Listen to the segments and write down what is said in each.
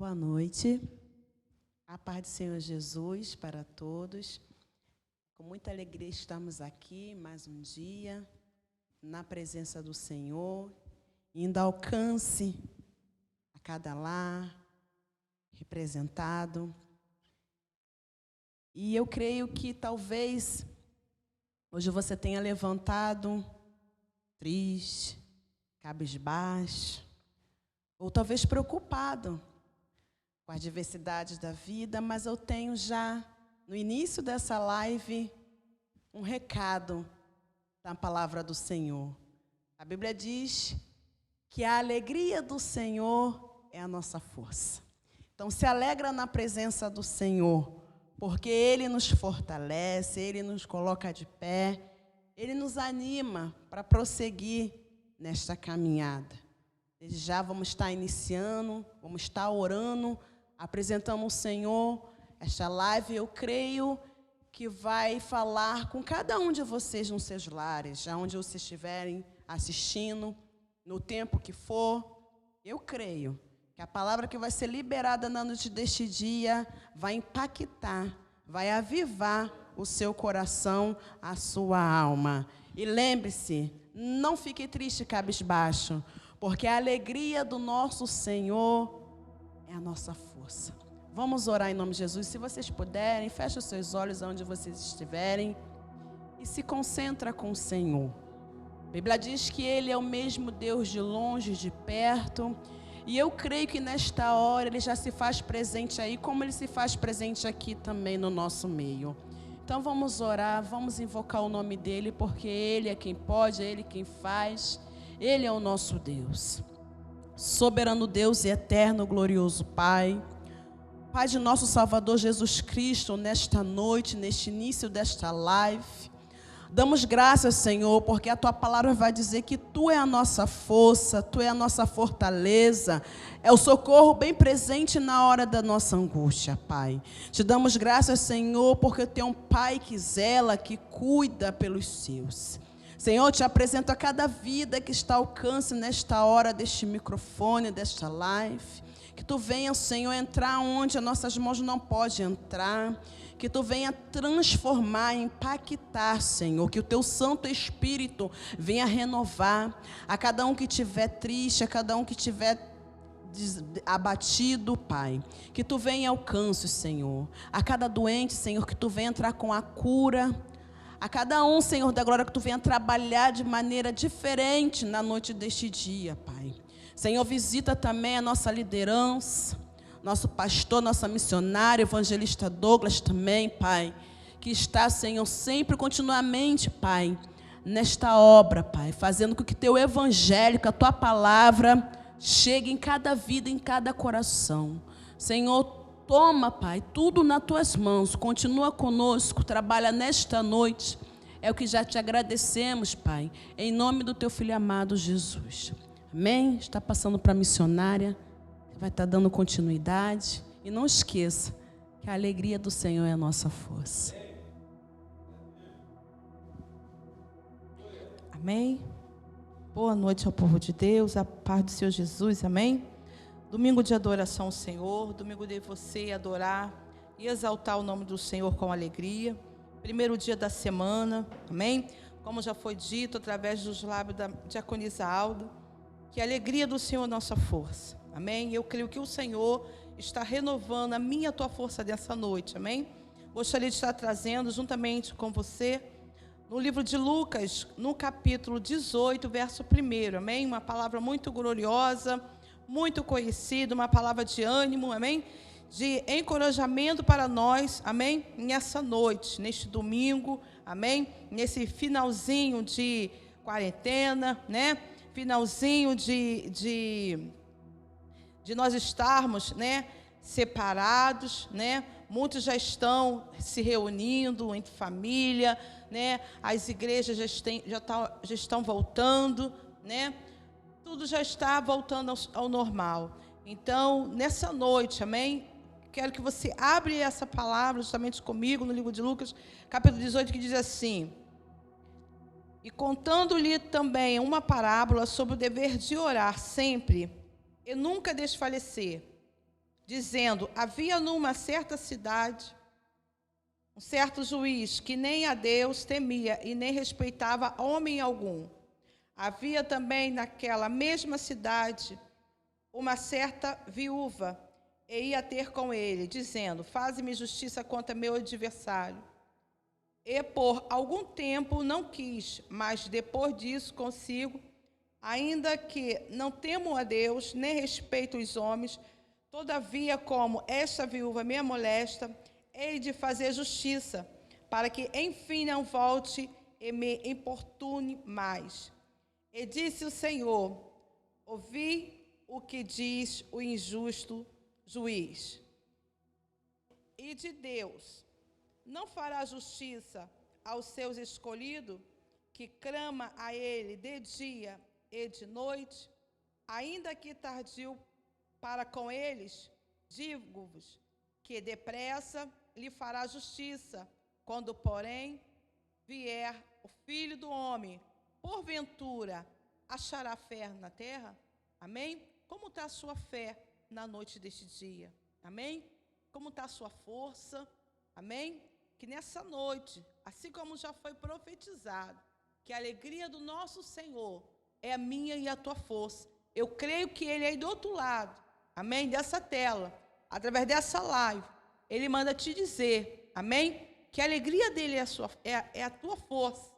Boa noite. A paz do Senhor Jesus para todos. Com muita alegria estamos aqui mais um dia, na presença do Senhor, indo ao alcance a cada lar representado. E eu creio que talvez hoje você tenha levantado triste, cabisbaixo, ou talvez preocupado com as diversidades da vida, mas eu tenho já, no início dessa live, um recado da palavra do Senhor. A Bíblia diz que a alegria do Senhor é a nossa força. Então, se alegra na presença do Senhor, porque Ele nos fortalece, Ele nos coloca de pé, Ele nos anima para prosseguir nesta caminhada. Desde já vamos estar iniciando, vamos estar orando, apresentando ao Senhor. Esta live, eu creio que vai falar com cada um de vocês nos seus lares, aonde vocês estiverem assistindo, no tempo que for. Eu creio que a palavra que vai ser liberada na noite deste dia vai impactar, vai avivar o seu coração, a sua alma. E lembre-se, não fique triste, cabisbaixo, porque a alegria do nosso Senhor é a nossa força. Vamos orar em nome de Jesus. Se vocês puderem, feche os seus olhos onde vocês estiverem e se concentra com o Senhor. A Bíblia diz que Ele é o mesmo Deus de longe e de perto. E eu creio que nesta hora Ele já se faz presente aí, como Ele se faz presente aqui também no nosso meio. Então vamos orar, vamos invocar o nome dEle, porque Ele é quem pode, é Ele quem faz. Ele é o nosso Deus. Soberano Deus e eterno, glorioso Pai. Pai de nosso Salvador Jesus Cristo, nesta noite, neste início desta live, damos graças, Senhor, porque a Tua palavra vai dizer que Tu é a nossa força, Tu é a nossa fortaleza, é o socorro bem presente na hora da nossa angústia, Pai. Te damos graças, Senhor, porque Tu é um Pai que zela, que cuida pelos seus. Senhor, te apresento a cada vida que está ao alcance nesta hora deste microfone, desta live. Que Tu venha, Senhor, entrar onde as nossas mãos não podem entrar. Que Tu venha transformar, impactar, Senhor. Que o Teu Santo Espírito venha renovar a cada um que estiver triste, a cada um que estiver abatido, Pai. Que Tu venha ao alcance, Senhor. A cada doente, Senhor, que Tu venha entrar com a cura. A cada um, Senhor da glória, que Tu venha trabalhar de maneira diferente na noite deste dia, Pai. Senhor, visita também a nossa liderança, nosso pastor, nossa missionária, evangelista Douglas também, Pai. Que está, Senhor, sempre, continuamente, Pai, nesta obra, Pai. Fazendo com que Teu evangelho, que a Tua palavra chegue em cada vida, em cada coração. Senhor, toma, Pai, tudo nas Tuas mãos, continua conosco, trabalha nesta noite, é o que já Te agradecemos, Pai, em nome do Teu Filho amado Jesus. Amém? Está passando para a missionária, vai estar dando continuidade, e não esqueça que a alegria do Senhor é a nossa força. Amém? Boa noite ao povo de Deus, a paz do Senhor Jesus, amém? Domingo de adoração ao Senhor, domingo de você adorar e exaltar o nome do Senhor com alegria. Primeiro dia da semana, amém? Como já foi dito através dos lábios da diaconisa Alda, que a alegria do Senhor é nossa força, amém? Eu creio que o Senhor está renovando a minha e a tua força dessa noite, amém? Gostaria de estar trazendo juntamente com você, no livro de Lucas, no capítulo 18, verso 1, amém? Uma palavra muito gloriosa, muito conhecido, uma palavra de ânimo, amém? De encorajamento para nós, amém? Nessa noite, neste domingo, amém? Nesse finalzinho de quarentena, né? Finalzinho de nós estarmos, né? Separados, né? Muitos já estão se reunindo entre família, né? As igrejas já estão voltando, né? Tudo já está voltando ao normal. Então, nessa noite, amém? Quero que você abra essa palavra justamente comigo no livro de Lucas, capítulo 18, que diz assim: e contando-lhe também uma parábola sobre o dever de orar sempre e nunca desfalecer, dizendo: havia numa certa cidade um certo juiz que nem a Deus temia e nem respeitava homem algum. Havia também naquela mesma cidade uma certa viúva, e ia ter com ele, dizendo: faze-me justiça contra meu adversário. E por algum tempo não quis, mas depois disso consigo, ainda que não temo a Deus, nem respeito os homens, todavia, como esta viúva me molesta, hei de fazer justiça, para que enfim não volte e me importune mais. E disse o Senhor: ouvi o que diz o injusto juiz. E de Deus não fará justiça aos seus escolhidos, que clama a ele de dia e de noite? Ainda que tardio para com eles, digo-vos que depressa lhe fará justiça. Quando, porém, vier o Filho do Homem, porventura achará fé na terra? Amém? Como está a sua fé na noite deste dia? Amém? Como está a sua força? Amém? Que nessa noite, assim como já foi profetizado, que a alegria do nosso Senhor é a minha e a tua força. Eu creio que Ele aí do outro lado, amém? Dessa tela, através dessa live, Ele manda te dizer, amém? Que a alegria dele é a tua força,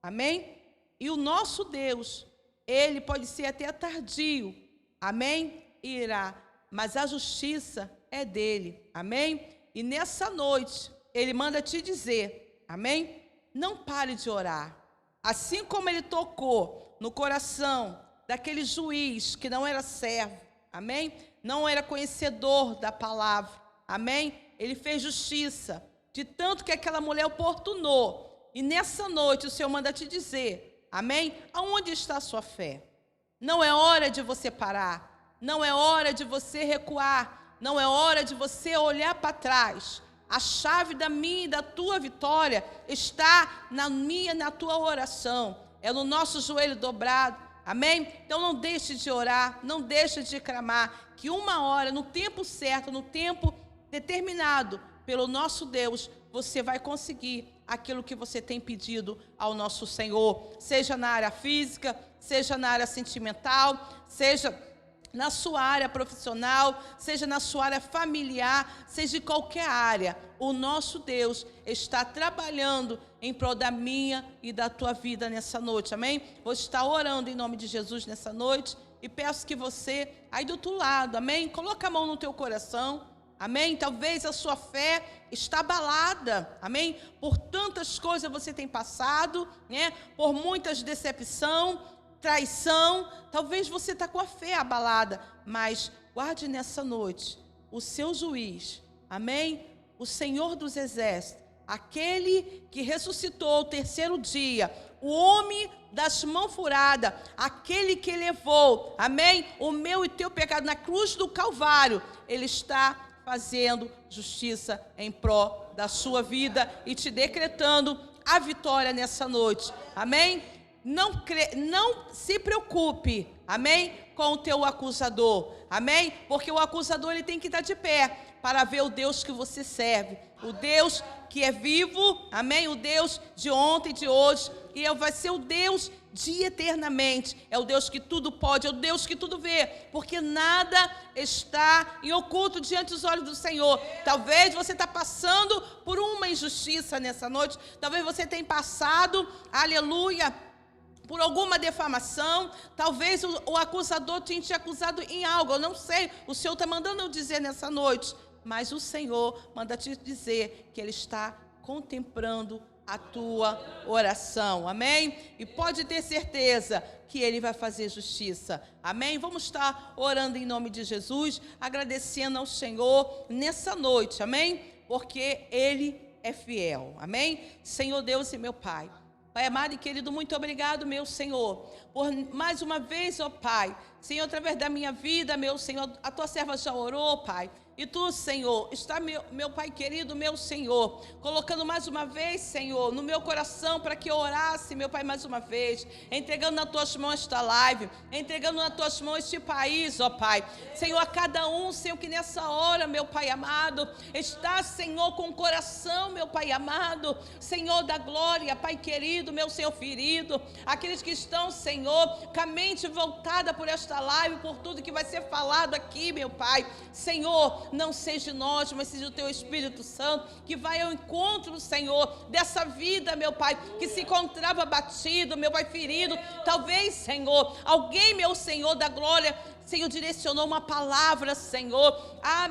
amém? E o nosso Deus, Ele pode ser até tardio, amém? Irá, mas a justiça é dele, amém? E nessa noite, Ele manda te dizer, amém? Não pare de orar. Assim como Ele tocou no coração daquele juiz que não era servo, amém? Não era conhecedor da palavra, amém? Ele fez justiça, de tanto que aquela mulher oportunou. E nessa noite o Senhor manda te dizer, amém? Aonde está a sua fé? Não é hora de você parar, não é hora de você recuar, não é hora de você olhar para trás. A chave da minha e da tua vitória está na minha e na tua oração, é no nosso joelho dobrado, amém? Então não deixe de orar, não deixe de clamar, que uma hora, no tempo certo, no tempo determinado pelo nosso Deus, você vai conseguir aquilo que você tem pedido ao nosso Senhor, seja na área física, seja na área sentimental, seja na sua área profissional, seja na sua área familiar, seja em qualquer área. O nosso Deus está trabalhando em prol da minha e da tua vida nessa noite, amém? Vou estar orando em nome de Jesus nessa noite e peço que você, aí do outro lado, amém? Coloca a mão no teu coração, amém? Talvez a sua fé está abalada, amém? Por tantas coisas você tem passado, né? Por muitas decepções, traição, talvez você está com a fé abalada, mas guarde nessa noite o seu juiz, amém? O Senhor dos Exércitos, aquele que ressuscitou ao terceiro dia, o homem das mãos furadas, aquele que levou, amém? O meu e teu pecado na cruz do Calvário, Ele está fazendo justiça em prol da sua vida e te decretando a vitória nessa noite, amém? Não se preocupe, amém? Com o teu acusador, amém? Porque o acusador ele tem que estar de pé para ver o Deus que você serve, o Deus que é vivo, amém? O Deus de ontem e de hoje, e vai ser o Deus de eternamente, é o Deus que tudo pode, é o Deus que tudo vê, porque nada está em oculto diante dos olhos do Senhor. Talvez você está passando por uma injustiça nessa noite, talvez você tenha passado, aleluia, por alguma defamação, talvez o acusador tenha te acusado em algo, eu não sei, o Senhor está mandando eu dizer nessa noite, mas o Senhor manda te dizer que Ele está contemplando a tua oração, amém? E pode ter certeza que Ele vai fazer justiça, amém? Vamos estar orando em nome de Jesus, agradecendo ao Senhor nessa noite, amém? Porque Ele é fiel, amém? Senhor Deus e meu Pai, Pai amado e querido, muito obrigado, meu Senhor, por mais uma vez, ó Pai, Senhor, através da minha vida, meu Senhor, a tua serva já orou, Pai. E tu, Senhor, está, meu Pai querido, meu Senhor, colocando mais uma vez, Senhor, no meu coração para que eu orasse, meu Pai, mais uma vez, entregando nas tuas mãos esta live, entregando nas tuas mãos este país, ó Pai. Senhor, a cada um, Senhor, que nessa hora, meu Pai amado, está, Senhor, com o coração, meu Pai amado, Senhor da glória, Pai querido, meu Senhor ferido, aqueles que estão, Senhor, com a mente voltada por esta live, por tudo que vai ser falado aqui, meu Pai. Senhor, não seja nós, mas seja o teu Espírito Santo, que vai ao encontro, Senhor, dessa vida, meu Pai, que se encontrava batido, meu Pai, ferido. Talvez, Senhor, alguém, meu Senhor da glória, Senhor, direcionou uma palavra, Senhor,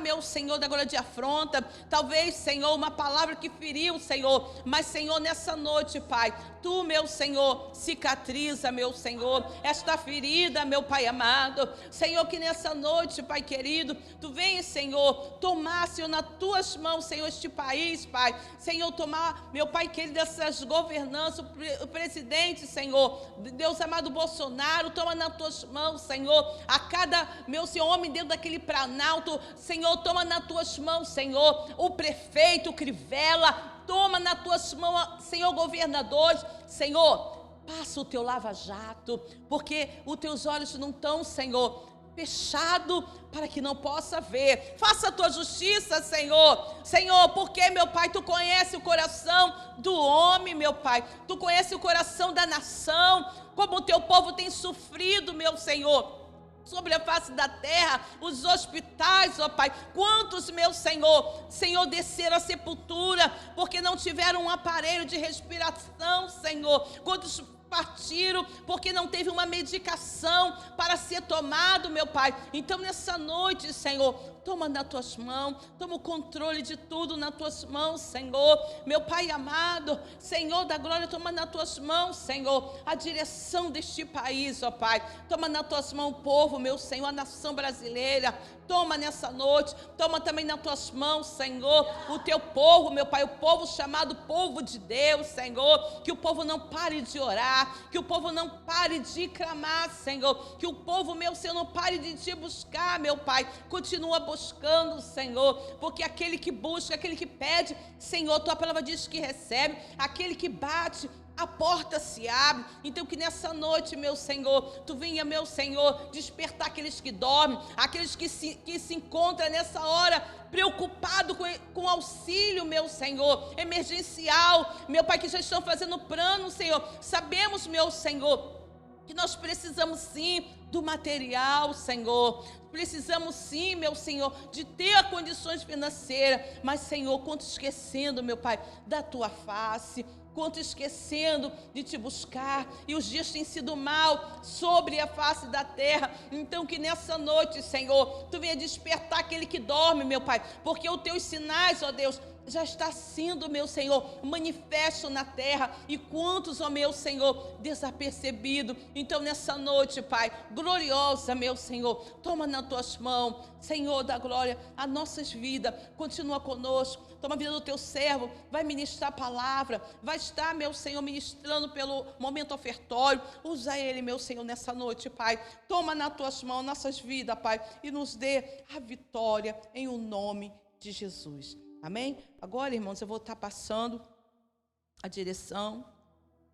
meu Senhor da glória, de afronta, talvez, Senhor, uma palavra que feriu, Senhor, mas, Senhor, nessa noite, Pai, tu, meu Senhor, cicatriza, meu Senhor, esta ferida, meu Pai amado, Senhor, que nessa noite, Pai querido, tu venha, Senhor, tomar, Senhor, nas tuas mãos, Senhor, este país, Pai, Senhor, tomar, meu Pai querido, essas governanças, o presidente, Senhor, Deus amado Bolsonaro, toma nas tuas mãos, Senhor, a cada, meu Senhor, homem dentro daquele planalto, Senhor, toma nas tuas mãos, Senhor, o prefeito, o Crivella, toma nas tuas mãos, Senhor, governadores, Senhor, passa o teu lava-jato, porque os teus olhos não estão, Senhor, fechado para que não possa ver. Faça a tua justiça, Senhor. Senhor, porque, meu Pai, tu conhece o coração do homem, meu Pai. Tu conhece o coração da nação, como o teu povo tem sofrido, meu Senhor, sobre a face da terra, os hospitais, ó Pai, quantos, meu Senhor, Senhor, desceram à sepultura, porque não tiveram um aparelho de respiração, Senhor, quantos partiram porque não teve uma medicação para ser tomado, meu Pai. Então nessa noite, Senhor, toma nas tuas mãos, toma o controle de tudo nas tuas mãos, Senhor, meu Pai amado, Senhor da glória, toma nas tuas mãos, Senhor, a direção deste país, ó Pai, toma nas tuas mãos o povo, meu Senhor, a nação brasileira, toma nessa noite, toma também nas tuas mãos, Senhor, o teu povo, meu Pai, o povo chamado povo de Deus, Senhor, que o povo não pare de orar, que o povo não pare de clamar, Senhor, que o povo, meu Senhor, não pare de te buscar, meu Pai, continua buscando, Senhor, porque aquele que busca, aquele que pede, Senhor, tua palavra diz que recebe, aquele que bate, a porta se abre. Então que nessa noite, meu Senhor, tu venha, meu Senhor, despertar aqueles que dormem, aqueles que se encontram nessa hora preocupado com auxílio, meu Senhor, emergencial, meu Pai, que já estão fazendo plano, Senhor. Sabemos, meu Senhor, que nós precisamos sim do material, Senhor, precisamos sim, meu Senhor, de ter condições financeiras, mas, Senhor, quanto esquecendo, meu Pai, da tua face, quanto esquecendo de te buscar, e os dias têm sido mal sobre a face da terra. Então que nessa noite, Senhor, tu venha despertar aquele que dorme, meu Pai, porque os teus sinais, ó Deus, já está sendo, meu Senhor, manifesto na terra, e quantos, ó meu Senhor, desapercebido. Então nessa noite, Pai, gloriosa, meu Senhor, toma nas tuas mãos, Senhor da glória, as nossas vidas, continua conosco, toma a vida do teu servo, vai ministrar a palavra, vai estar, meu Senhor, ministrando pelo momento ofertório, usa ele, meu Senhor, nessa noite, Pai, toma nas tuas mãos nossas vidas, Pai, e nos dê a vitória, em o nome de Jesus. Amém? Agora, irmãos, eu vou estar passando a direção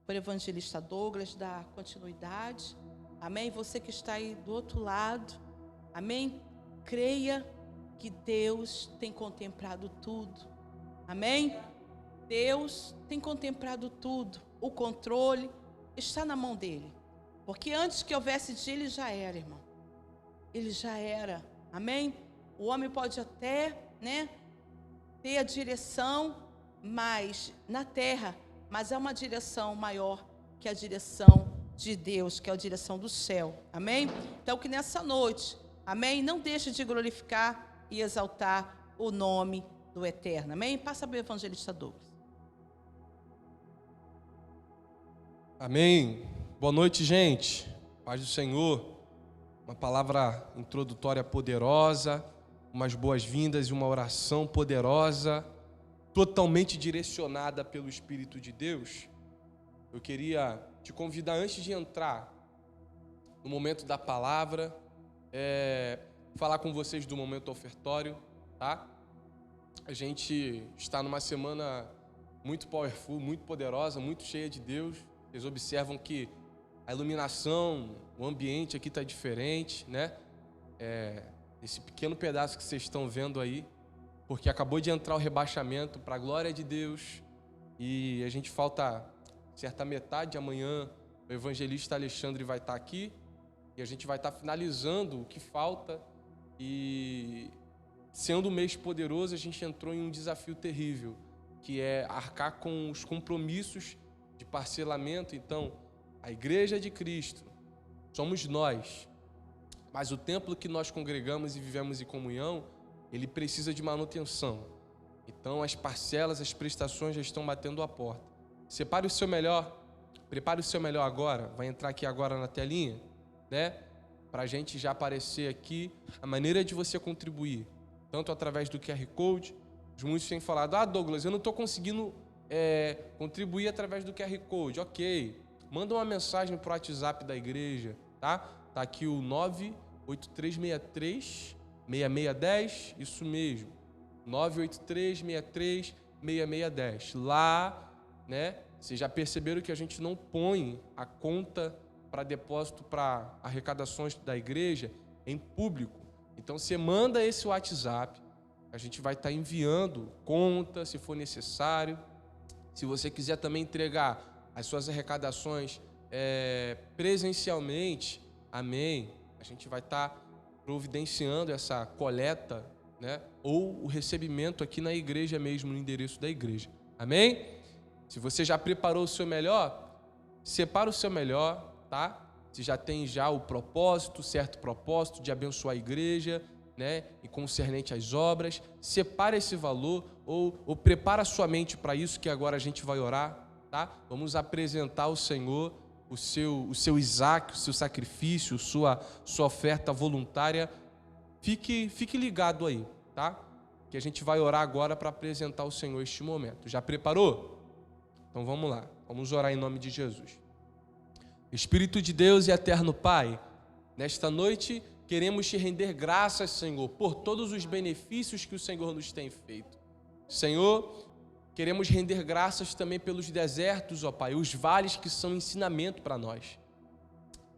para o evangelista Douglas, dar continuidade. Amém? Você que está aí do outro lado, amém? Creia que Deus tem contemplado tudo. Amém? Deus tem contemplado tudo. O controle está na mão dele. Porque antes que houvesse dia, ele já era, irmão. Ele já era. Amém? O homem pode até, ter a direção mais na terra, mas é uma direção maior que a direção de Deus, que é a direção do céu. Amém? Então que nessa noite, amém, não deixe de glorificar e exaltar o nome do Eterno. Amém? Passa para o evangelista Douglas. Amém. Boa noite, gente. Paz do Senhor. Uma palavra introdutória poderosa, umas boas-vindas e uma oração poderosa, totalmente direcionada pelo Espírito de Deus. Eu queria te convidar, antes de entrar no momento da palavra, falar com vocês do momento ofertório, tá? A gente está numa semana muito powerful, muito poderosa, muito cheia de Deus. Vocês observam que a iluminação, o ambiente aqui está diferente, né? Esse pequeno pedaço que vocês estão vendo aí, porque acabou de entrar o rebaixamento para a glória de Deus e a gente falta certa metade. Amanhã o evangelista Alexandre vai estar aqui e a gente vai estar finalizando o que falta. E sendo um mês poderoso, a gente entrou em um desafio terrível, que é arcar com os compromissos de parcelamento. Então, a igreja de Cristo somos nós, mas o templo que nós congregamos e vivemos em comunhão, ele precisa de manutenção. Então, as parcelas, as prestações já estão batendo a porta. Separe o seu melhor, prepare o seu melhor agora. Vai entrar aqui agora na telinha, né? Para a gente já aparecer aqui a maneira de você contribuir, tanto através do QR Code. Os muitos têm falado: Douglas, eu não estou conseguindo contribuir através do QR Code. Ok, manda uma mensagem para o WhatsApp da igreja, tá? Tá aqui o 98363-6610, isso mesmo, 98363-6610. Lá, né, vocês já perceberam que a gente não põe a conta para depósito para arrecadações da igreja em público. Então você manda esse WhatsApp, a gente vai estar enviando conta se for necessário. Se você quiser também entregar as suas arrecadações presencialmente, amém, a gente vai estar providenciando essa coleta, né, ou o recebimento aqui na igreja mesmo, no endereço da igreja, amém? Se você já preparou o seu melhor, separa o seu melhor, tá? Se já tem já o propósito, certo propósito de abençoar a igreja, né, e concernente às obras, separa esse valor ou prepara a sua mente para isso, que agora a gente vai orar, tá? Vamos apresentar ao Senhor o seu Isaac, o seu sacrifício, sua oferta voluntária. Fique ligado aí, tá? Que a gente vai orar agora para apresentar ao Senhor este momento. Já preparou? Então vamos lá, vamos orar em nome de Jesus. Espírito de Deus e eterno Pai, nesta noite queremos te render graças, Senhor, por todos os benefícios que o Senhor nos tem feito. Senhor, queremos render graças também pelos desertos, ó Pai, os vales que são ensinamento para nós.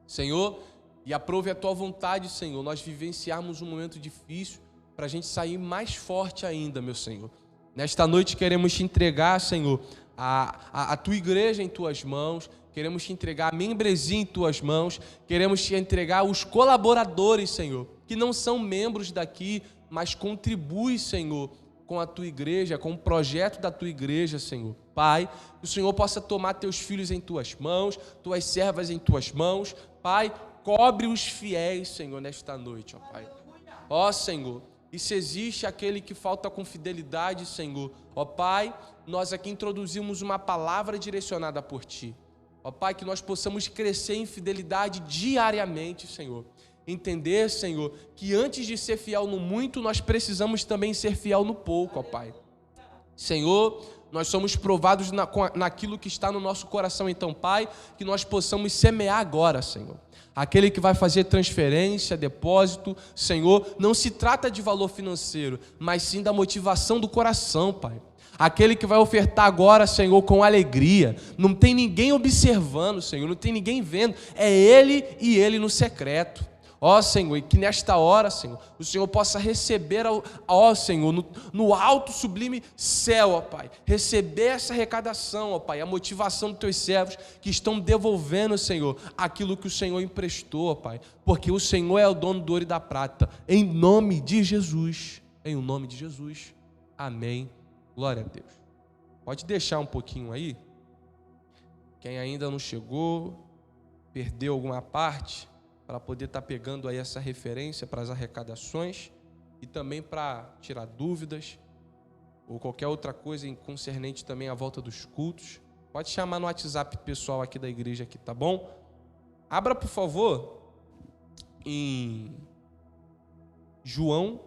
Senhor, e aprove a Tua vontade, Senhor, nós vivenciarmos um momento difícil para a gente sair mais forte ainda, meu Senhor. Nesta noite queremos te entregar, Senhor, a Tua igreja em Tuas mãos, queremos te entregar a membresia em Tuas mãos, queremos te entregar os colaboradores, Senhor, que não são membros daqui, mas contribuem, Senhor, com a Tua igreja, com o projeto da Tua igreja, Senhor. Pai, que o Senhor possa tomar Teus filhos em Tuas mãos, Tuas servas em Tuas mãos. Pai, cobre os fiéis, Senhor, nesta noite, ó Pai. Ó Senhor, e se existe aquele que falta com fidelidade, Senhor, ó Pai, nós aqui introduzimos uma palavra direcionada por Ti. Ó Pai, que nós possamos crescer em fidelidade diariamente, Senhor. Entender, Senhor, que antes de ser fiel no muito, nós precisamos também ser fiel no pouco, ó Pai. Senhor, nós somos provados naquilo que está no nosso coração. Então, Pai, que nós possamos semear agora, Senhor. Aquele que vai fazer transferência, depósito, Senhor, não se trata de valor financeiro, mas sim da motivação do coração, Pai. Aquele que vai ofertar agora, Senhor, com alegria. Não tem ninguém observando, Senhor, não tem ninguém vendo. É Ele e Ele no secreto. Ó Senhor, e que nesta hora, Senhor, o Senhor possa receber, ó Senhor, no alto sublime céu, ó Pai, receber essa arrecadação, ó Pai, a motivação dos Teus servos que estão devolvendo, Senhor, aquilo que o Senhor emprestou, ó Pai, porque o Senhor é o dono do ouro e da prata, em nome de Jesus, amém, glória a Deus. Pode deixar um pouquinho aí, quem ainda não chegou, perdeu alguma parte, para poder estar pegando aí essa referência para as arrecadações e também para tirar dúvidas ou qualquer outra coisa concernente também à volta dos cultos. Pode chamar no WhatsApp pessoal aqui da igreja, aqui, tá bom? Abra, por favor, em João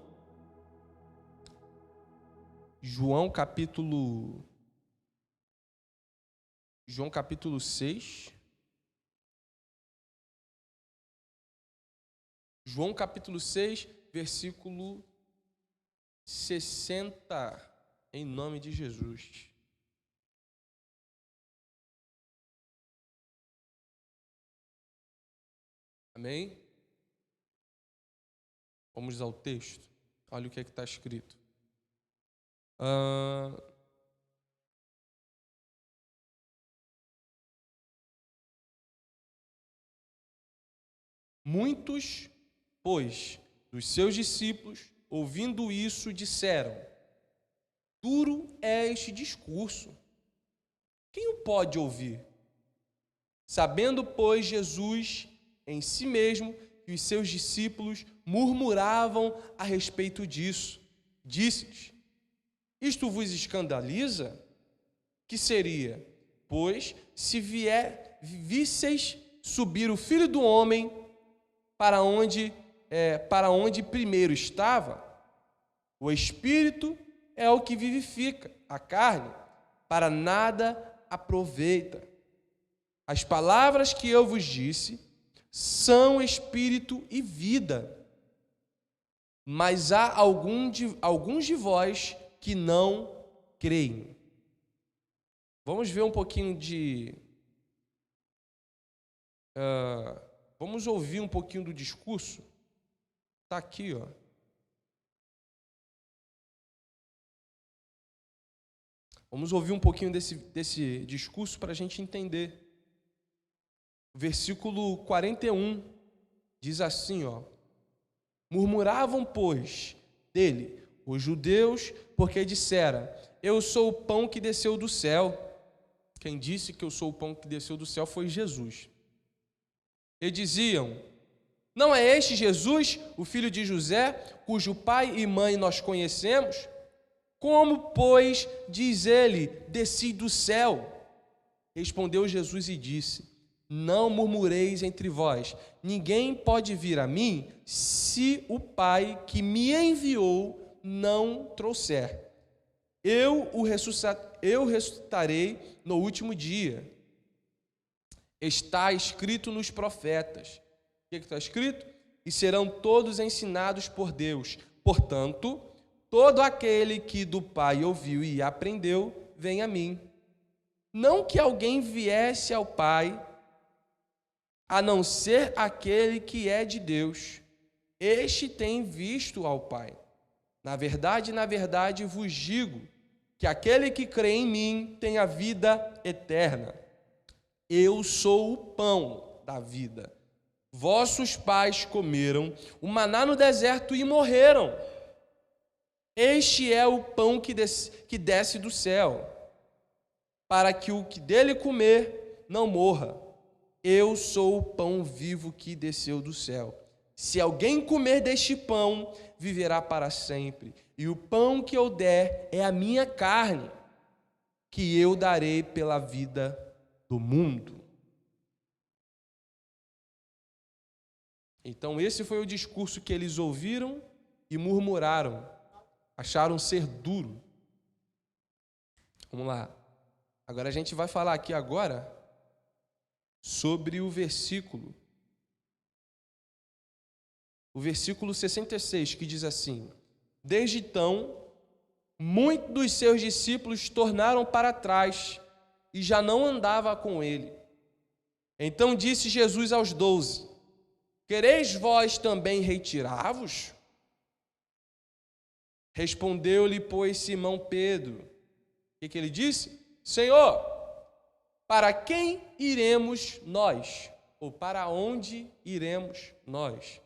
capítulo 6. João capítulo 6, versículo 60, em nome de Jesus. Amém? Vamos ao texto. Olha o que é que está escrito. Muitos, pois, dos seus discípulos, ouvindo isso, disseram: duro é este discurso. Quem o pode ouvir? Sabendo, pois, Jesus em si mesmo que os seus discípulos murmuravam a respeito disso, disse-lhes: isto vos escandaliza? Que seria, pois, se visseis subir o Filho do Homem para onde primeiro estava? O Espírito é o que vivifica, a carne para nada aproveita. As palavras que eu vos disse são espírito e vida, mas há alguns de vós que não creem. Vamos ver um pouquinho vamos ouvir um pouquinho do discurso. Está aqui, ó. Vamos ouvir um pouquinho desse discurso para a gente entender. Versículo 41 diz assim, ó: murmuravam, pois, dele os judeus, porque dissera: eu sou o pão que desceu do céu. Quem disse que eu sou o pão que desceu do céu foi Jesus. E diziam: não é este Jesus, o filho de José, cujo pai e mãe nós conhecemos? Como, pois, diz ele, desci do céu? Respondeu Jesus e disse: não murmureis entre vós. Ninguém pode vir a mim se o Pai que me enviou não trouxer. Eu ressuscitarei no último dia. Está escrito nos profetas. O que está escrito? E serão todos ensinados por Deus. Portanto, todo aquele que do Pai ouviu e aprendeu, vem a mim. Não que alguém viesse ao Pai, a não ser aquele que é de Deus. Este tem visto ao Pai. Na verdade, vos digo que aquele que crê em mim tem a vida eterna. Eu sou o pão da vida. Vossos pais comeram o maná no deserto e morreram. Este é o pão que desce do céu, para que o que dele comer não morra. Eu sou o pão vivo que desceu do céu. Se alguém comer deste pão, viverá para sempre. E o pão que eu der é a minha carne, que eu darei pela vida do mundo. Então esse foi o discurso que eles ouviram e murmuraram. Acharam ser duro. Vamos lá. Agora a gente vai falar aqui agora sobre o versículo 66, que diz assim: desde então, muitos dos seus discípulos tornaram para trás e já não andava com ele. Então disse Jesus aos 12: quereis vós também retirar-vos? Respondeu-lhe, pois, Simão Pedro. O que ele disse? Senhor, para quem iremos nós? Ou para onde iremos nós?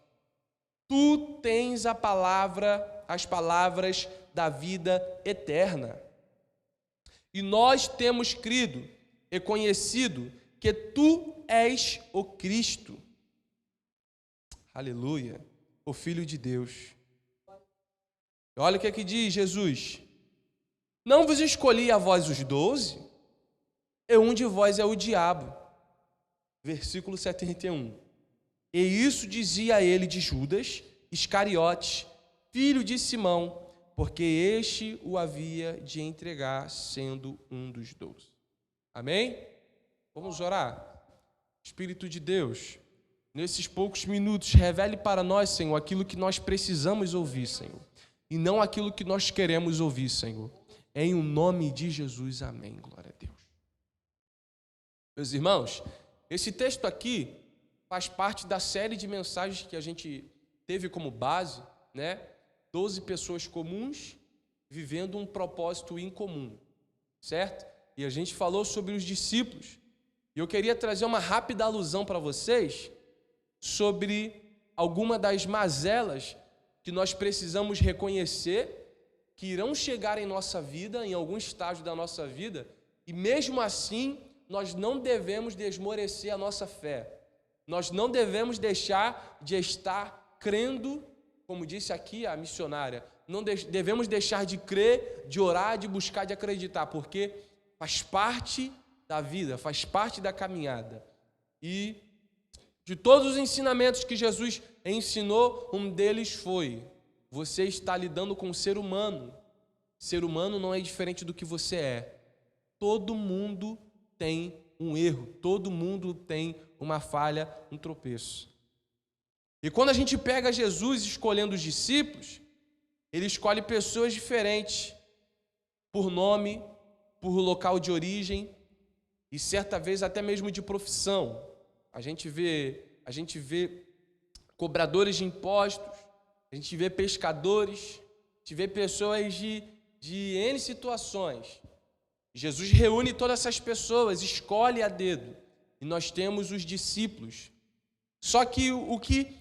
Tu tens as palavras da vida eterna. E nós temos crido e conhecido que tu és o Cristo. Aleluia, o Filho de Deus. Olha o que diz Jesus: não vos escolhi a vós os 12, e um de vós é o diabo. Versículo 71. E isso dizia ele de Judas Iscariotes, filho de Simão, porque este o havia de entregar, sendo um dos 12. Amém? Vamos orar. Espírito de Deus, nesses poucos minutos, revele para nós, Senhor, aquilo que nós precisamos ouvir, Senhor, e não aquilo que nós queremos ouvir, Senhor. Em o nome de Jesus, amém. Glória a Deus. Meus irmãos, esse texto aqui faz parte da série de mensagens que a gente teve como base, né? 12 pessoas comuns vivendo um propósito incomum, certo? E a gente falou sobre os discípulos. E eu queria trazer uma rápida alusão para vocês sobre alguma das mazelas que nós precisamos reconhecer que irão chegar em nossa vida, em algum estágio da nossa vida, e mesmo assim nós não devemos desmorecer a nossa fé. Nós não devemos deixar de estar crendo, como disse aqui a missionária, não devemos deixar de crer, de orar, de buscar, de acreditar, porque faz parte da vida, faz parte da caminhada. E de todos os ensinamentos que Jesus ensinou, um deles foi: você está lidando com um ser humano. Ser humano não é diferente do que você é. Todo mundo tem um erro, todo mundo tem uma falha, um tropeço. E quando a gente pega Jesus escolhendo os discípulos, ele escolhe pessoas diferentes, por nome, por local de origem e certa vez até mesmo de profissão. A gente vê cobradores de impostos, a gente vê pescadores, a gente vê pessoas de N situações. Jesus reúne todas essas pessoas, escolhe a dedo, e nós temos os discípulos. Só que o que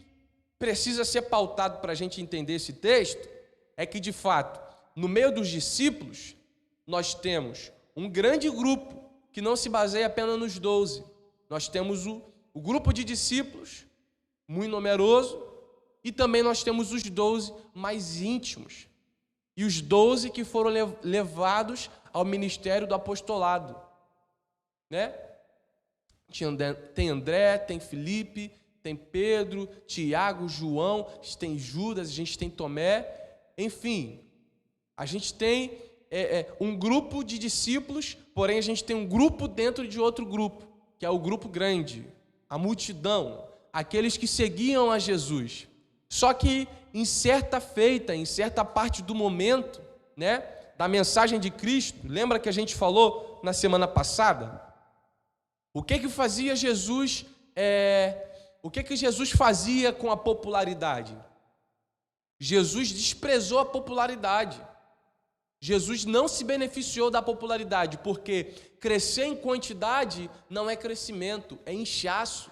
precisa ser pautado para a gente entender esse texto é que, de fato, no meio dos discípulos, nós temos um grande grupo que não se baseia apenas nos 12. Nós temos o grupo de discípulos, muito numeroso, e também nós temos os 12 mais íntimos, e os 12 que foram levados ao ministério do apostolado, né? Tem André, tem Felipe, tem Pedro, Tiago, João, a gente tem Judas, a gente tem Tomé, enfim, a gente tem um grupo de discípulos, porém a gente tem um grupo dentro de outro grupo, que é o grupo grande, a multidão, aqueles que seguiam a Jesus. Só que em certa parte do momento, né, da mensagem de Cristo, lembra que a gente falou na semana passada? O que fazia Jesus? O que Jesus fazia com a popularidade? Jesus desprezou a popularidade. Jesus não se beneficiou da popularidade, porque crescer em quantidade não é crescimento, é inchaço.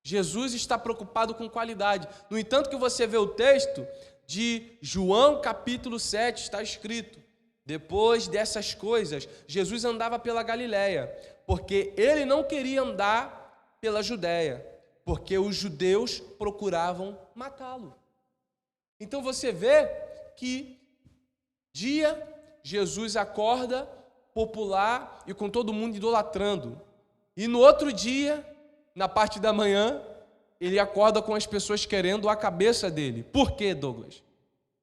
Jesus está preocupado com qualidade. No entanto, que você vê o texto de João capítulo 7, está escrito: depois dessas coisas, Jesus andava pela Galileia, porque ele não queria andar pela Judéia, porque os judeus procuravam matá-lo. Então você vê que Jesus acorda popular e com todo mundo idolatrando, e no outro dia, na parte da manhã, ele acorda com as pessoas querendo a cabeça dele. Por quê, Douglas?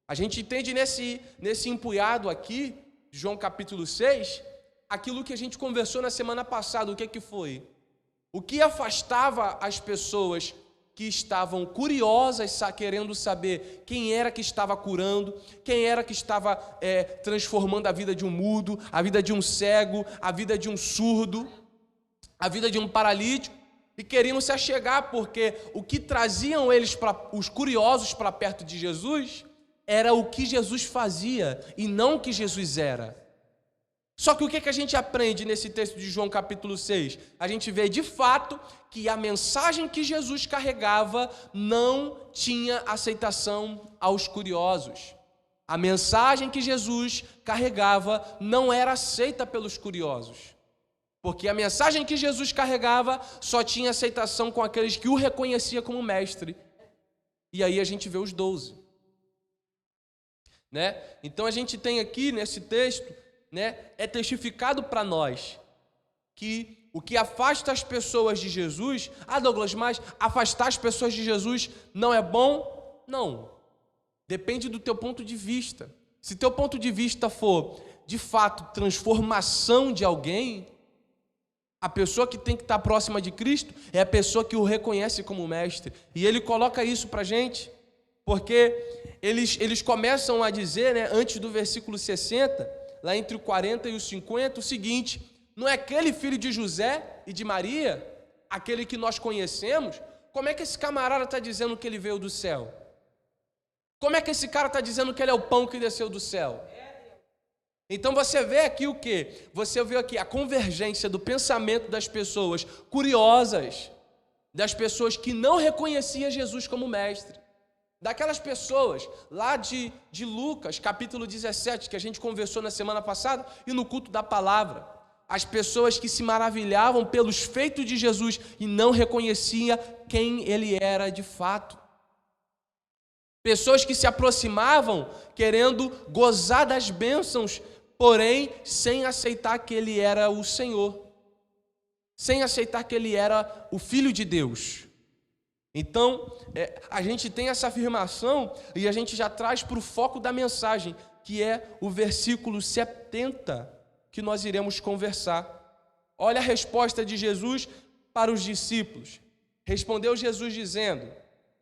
A gente entende nesse empunhado aqui, João capítulo 6, aquilo que a gente conversou na semana passada. O que foi? O que afastava as pessoas que estavam curiosas, querendo saber quem era que estava curando, quem era que estava transformando a vida de um mudo, a vida de um cego, a vida de um surdo, a vida de um paralítico, e queriam se achegar, porque o que traziam os curiosos para perto de Jesus era o que Jesus fazia e não o que Jesus era. Só que o que a gente aprende nesse texto de João capítulo 6? A gente vê de fato que a mensagem que Jesus carregava não tinha aceitação aos curiosos. A mensagem que Jesus carregava não era aceita pelos curiosos. Porque a mensagem que Jesus carregava só tinha aceitação com aqueles que o reconheciam como mestre. E aí a gente vê os 12. Né? Então a gente tem aqui nesse texto, né, é testificado para nós que o que afasta as pessoas de Jesus... Douglas, mas afastar as pessoas de Jesus não é bom? Não. Depende do teu ponto de vista. Se teu ponto de vista for, de fato, transformação de alguém, A pessoa que tem que estar próxima de Cristo é a pessoa que o reconhece como mestre. E ele coloca isso para a gente, porque eles começam a dizer, né, antes do versículo 60, lá entre o 40 e o 50, o seguinte: não é aquele filho de José e de Maria, aquele que nós conhecemos? Como é que esse camarada está dizendo que ele veio do céu? Como é que esse cara está dizendo que ele é o pão que desceu do céu? Então você vê aqui o quê? Você vê aqui a convergência do pensamento das pessoas curiosas, das pessoas que não reconheciam Jesus como mestre, daquelas pessoas lá de Lucas, capítulo 17, que a gente conversou na semana passada, e no culto da palavra. As pessoas que se maravilhavam pelos feitos de Jesus e não reconheciam quem ele era de fato. Pessoas que se aproximavam querendo gozar das bênçãos, porém sem aceitar que ele era o Senhor, sem aceitar que ele era o Filho de Deus. Então, a gente tem essa afirmação e a gente já traz para o foco da mensagem, que é o versículo 70, que nós iremos conversar. Olha a resposta de Jesus para os discípulos. Respondeu Jesus dizendo: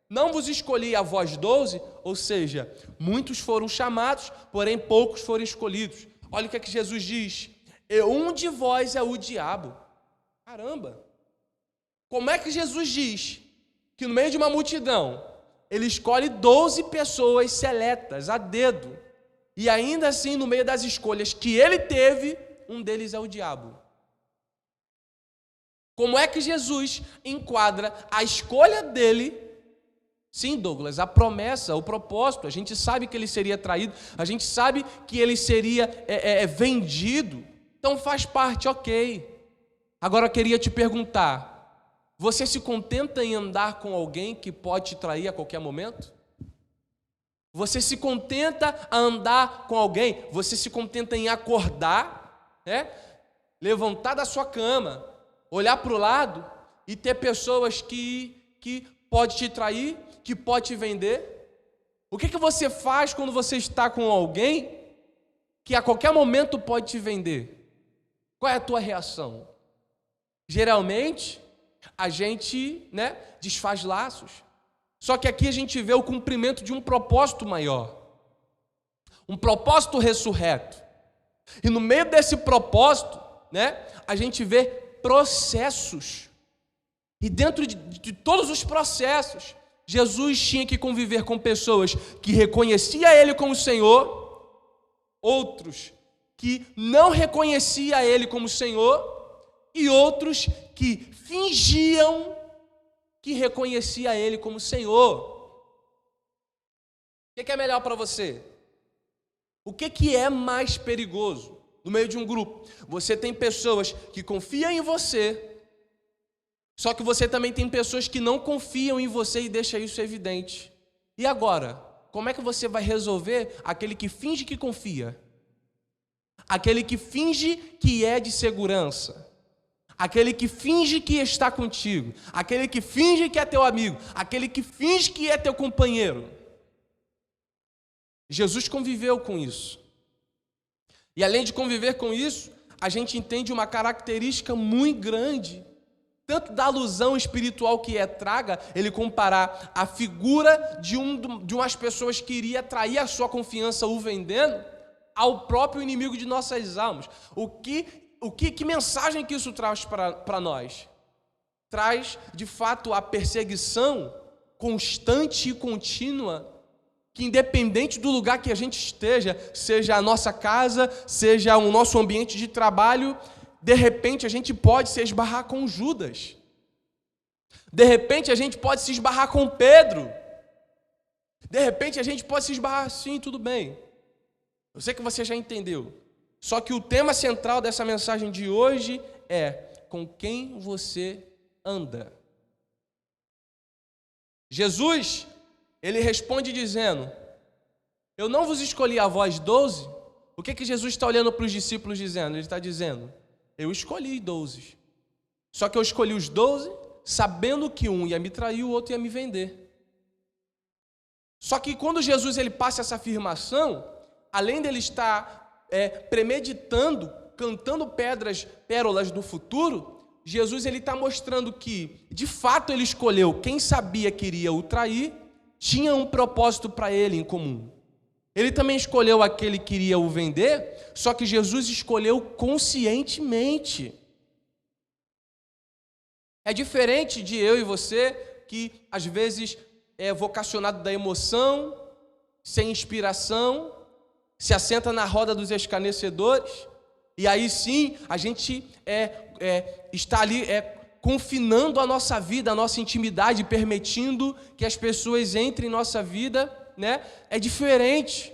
não vos escolhi a vós 12, ou seja, muitos foram chamados, porém poucos foram escolhidos. Olha o que é que Jesus diz: e um de vós é o diabo. Caramba! Como é que Jesus diz que no meio de uma multidão ele escolhe 12 pessoas seletas, a dedo, e ainda assim no meio das escolhas que ele teve, um deles é o diabo? Como é que Jesus enquadra a escolha dele? Sim, Douglas, a promessa, o propósito, a gente sabe que ele seria traído, a gente sabe que ele seria vendido, então faz parte, ok. Agora eu queria te perguntar, você se contenta em andar com alguém que pode te trair a qualquer momento? Você se contenta a andar com alguém? Você se contenta em acordar, levantar da sua cama, olhar para o lado e ter pessoas que pode te trair, que pode te vender? O que você faz quando você está com alguém que a qualquer momento pode te vender? Qual é a tua reação? Geralmente, a gente, desfaz laços. Só que aqui a gente vê o cumprimento de um propósito maior. Um propósito ressurreto. E no meio desse propósito, a gente vê processos. E dentro de todos os processos, Jesus tinha que conviver com pessoas que reconheciam Ele como Senhor, outros que não reconheciam Ele como Senhor, e outros que fingiam que reconheciam Ele como Senhor. O que é melhor para você? O que é mais perigoso no meio de um grupo? Você tem pessoas que confiam em você, só que você também tem pessoas que não confiam em você e deixa isso evidente. E agora, como é que você vai resolver aquele que finge que confia? Aquele que finge que é de segurança? Aquele que finge que está contigo? Aquele que finge que é teu amigo? Aquele que finge que é teu companheiro? Jesus conviveu com isso. E além de conviver com isso, a gente entende uma característica muito grande, tanto da alusão espiritual que traga, ele comparar a figura de umas pessoas que iria trair a sua confiança o vendendo, ao próprio inimigo de nossas almas. Que mensagem que isso traz para nós? Traz, de fato, a perseguição constante e contínua, que independente do lugar que a gente esteja, seja a nossa casa, seja o nosso ambiente de trabalho, de repente a gente pode se esbarrar com Judas. De repente a gente pode se esbarrar com Pedro. De repente a gente pode se esbarrar, sim, tudo bem. Eu sei que você já entendeu. Só que o tema central dessa mensagem de hoje é: com quem você anda? Jesus, ele responde dizendo: eu não vos escolhi a vós 12. O que Jesus está olhando para os discípulos dizendo? Ele está dizendo: eu escolhi 12. Só que eu escolhi os 12 sabendo que um ia me trair, o outro ia me vender. Só que quando Jesus ele passa essa afirmação, além dele estar premeditando, cantando pérolas do futuro, Jesus está mostrando que, de fato, ele escolheu quem sabia que iria o trair, tinha um propósito para ele em comum. Ele também escolheu aquele que iria o vender, só que Jesus escolheu conscientemente. É diferente de eu e você, que às vezes é vocacionado da emoção, sem inspiração, se assenta na roda dos escarnecedores, e aí sim a gente está ali confinando a nossa vida, a nossa intimidade, permitindo que as pessoas entrem em nossa vida, né? É diferente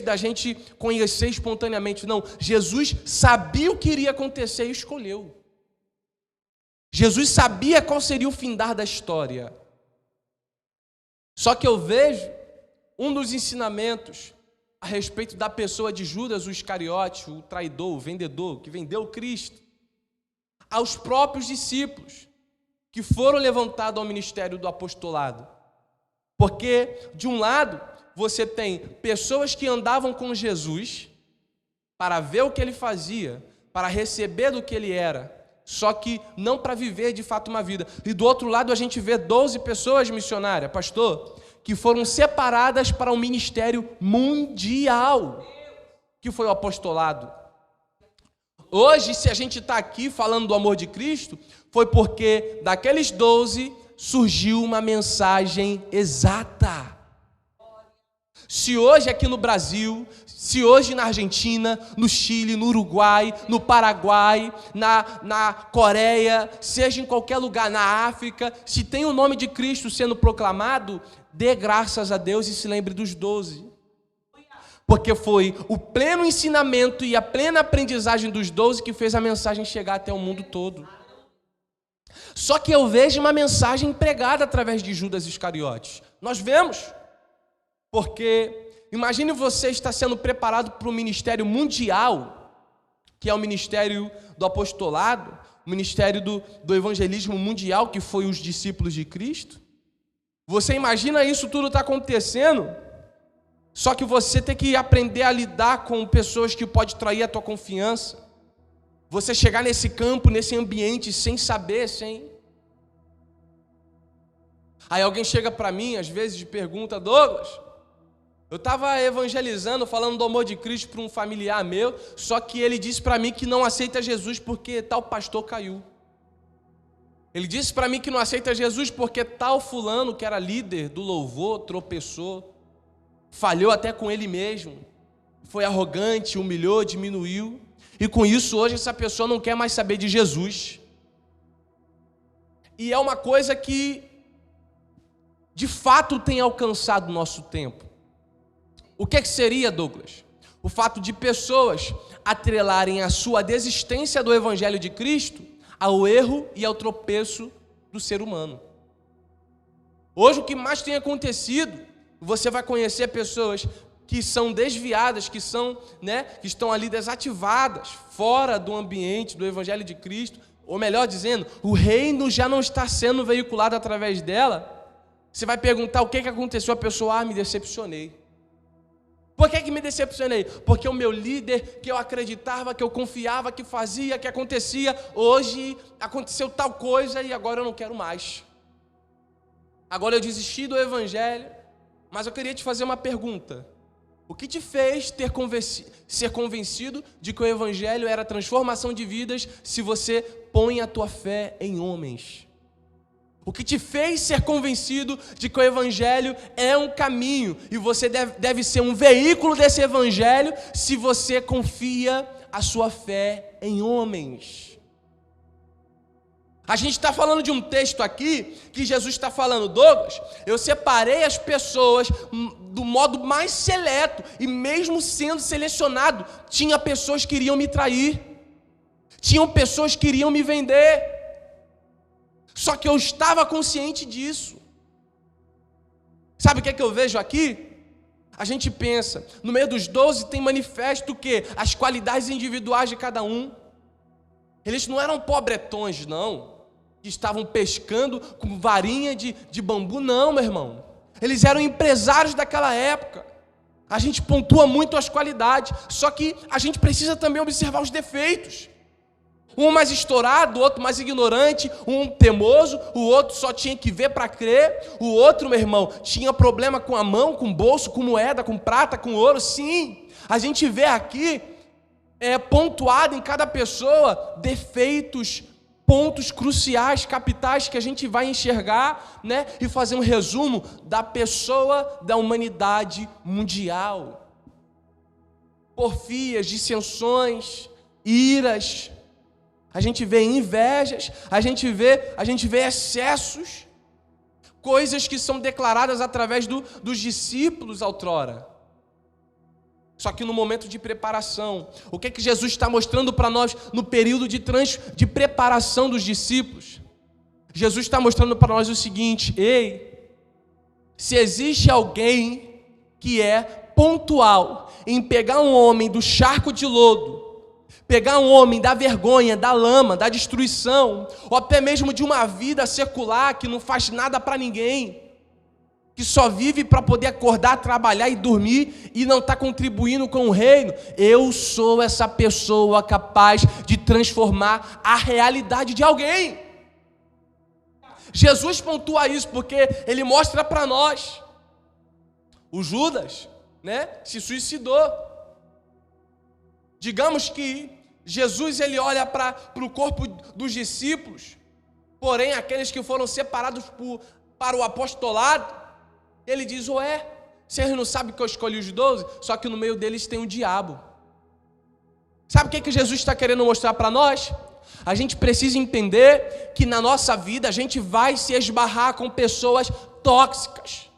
da gente conhecer espontaneamente. Não, Jesus sabia o que iria acontecer e escolheu. Jesus sabia qual seria o findar da história. Só que eu vejo um dos ensinamentos a respeito da pessoa de Judas, o Iscariote, o traidor, o vendedor, que vendeu Cristo, aos próprios discípulos que foram levantados ao ministério do apostolado. Porque, de um lado, você tem pessoas que andavam com Jesus para ver o que ele fazia, para receber do que ele era, só que não para viver de fato uma vida. E do outro lado a gente vê 12 pessoas missionárias, pastor, que foram separadas para um ministério mundial, que foi o apostolado. Hoje, se a gente está aqui falando do amor de Cristo, foi porque daqueles 12 surgiu uma mensagem exata. Se hoje aqui no Brasil, se hoje na Argentina, no Chile, no Uruguai, no Paraguai, na Coreia, seja em qualquer lugar, na África, se tem o nome de Cristo sendo proclamado, dê graças a Deus e se lembre dos 12. Porque foi o pleno ensinamento e a plena aprendizagem dos 12 que fez a mensagem chegar até o mundo todo. Só que eu vejo uma mensagem pregada através de Judas Iscariotes. Nós vemos. Porque imagine você estar sendo preparado para um ministério mundial, que é o ministério do apostolado, o ministério do evangelismo mundial, que foi os discípulos de Cristo. Você imagina isso tudo está acontecendo, só que você tem que aprender a lidar com pessoas que podem trair a tua confiança. Você chegar nesse campo, nesse ambiente, sem saber, Aí alguém chega para mim, às vezes, e pergunta: Douglas, eu estava evangelizando, falando do amor de Cristo para um familiar meu, só que ele disse para mim que não aceita Jesus porque tal pastor caiu. Ele disse para mim que não aceita Jesus porque tal fulano, que era líder do louvor, tropeçou, falhou até com ele mesmo, foi arrogante, humilhou, diminuiu, e com isso hoje essa pessoa não quer mais saber de Jesus. E é uma coisa que de fato tem alcançado o nosso tempo. O que seria, Douglas? O fato de pessoas atrelarem a sua desistência do Evangelho de Cristo ao erro e ao tropeço do ser humano. Hoje o que mais tem acontecido, você vai conhecer pessoas que são desviadas, que estão ali desativadas, fora do ambiente do Evangelho de Cristo, ou melhor dizendo, o reino já não está sendo veiculado através dela. Você vai perguntar o que aconteceu, a pessoa: me decepcionei. Por que me decepcionei? Porque o meu líder, que eu acreditava, que eu confiava, que fazia, que acontecia, hoje aconteceu tal coisa e agora eu não quero mais. Agora eu desisti do Evangelho, mas eu queria te fazer uma pergunta. O que te fez ser convencido de que o Evangelho era transformação de vidas se você põe a tua fé em homens? O que te fez ser convencido de que o Evangelho é um caminho e você deve ser um veículo desse Evangelho se você confia a sua fé em homens? A gente está falando de um texto aqui que Jesus está falando: Douglas, eu separei as pessoas do modo mais seleto e mesmo sendo selecionado, tinha pessoas que iriam me trair, tinham pessoas que iriam me vender. Só que eu estava consciente disso. Sabe o que eu vejo aqui? A gente pensa, no meio dos 12 tem manifesto o quê? As qualidades individuais de cada um. Eles não eram pobretões, não, que estavam pescando com varinha de bambu, não, meu irmão. Eles eram empresários daquela época. A gente pontua muito as qualidades, só que a gente precisa também observar os defeitos. Um mais estourado, o outro mais ignorante, um teimoso, o outro só tinha que ver para crer, o outro, meu irmão, tinha problema com a mão, com o bolso, com moeda, com prata, com ouro. Sim, a gente vê aqui pontuado em cada pessoa defeitos, pontos cruciais, capitais que a gente vai enxergar, né, e fazer um resumo da pessoa da humanidade mundial. Porfias, dissensões, iras, a gente vê invejas, a gente vê excessos, coisas que são declaradas através dos discípulos outrora. Só que no momento de preparação, o que Jesus está mostrando para nós no período de preparação dos discípulos? Jesus está mostrando para nós o seguinte: ei, se existe alguém que é pontual em pegar um homem do charco de lodo, pegar um homem da vergonha, da lama, da destruição, ou até mesmo de uma vida secular que não faz nada para ninguém, que só vive para poder acordar, trabalhar e dormir e não está contribuindo com o reino, eu sou essa pessoa capaz de transformar a realidade de alguém. Jesus pontua isso porque ele mostra para nós. O Judas, né, se suicidou. Digamos que Jesus ele olha para o corpo dos discípulos, porém aqueles que foram separados para o apostolado, ele diz: vocês não sabem que eu escolhi os 12? Só que no meio deles tem o diabo. Sabe o que Jesus está querendo mostrar para nós? A gente precisa entender que na nossa vida a gente vai se esbarrar com pessoas tóxicas.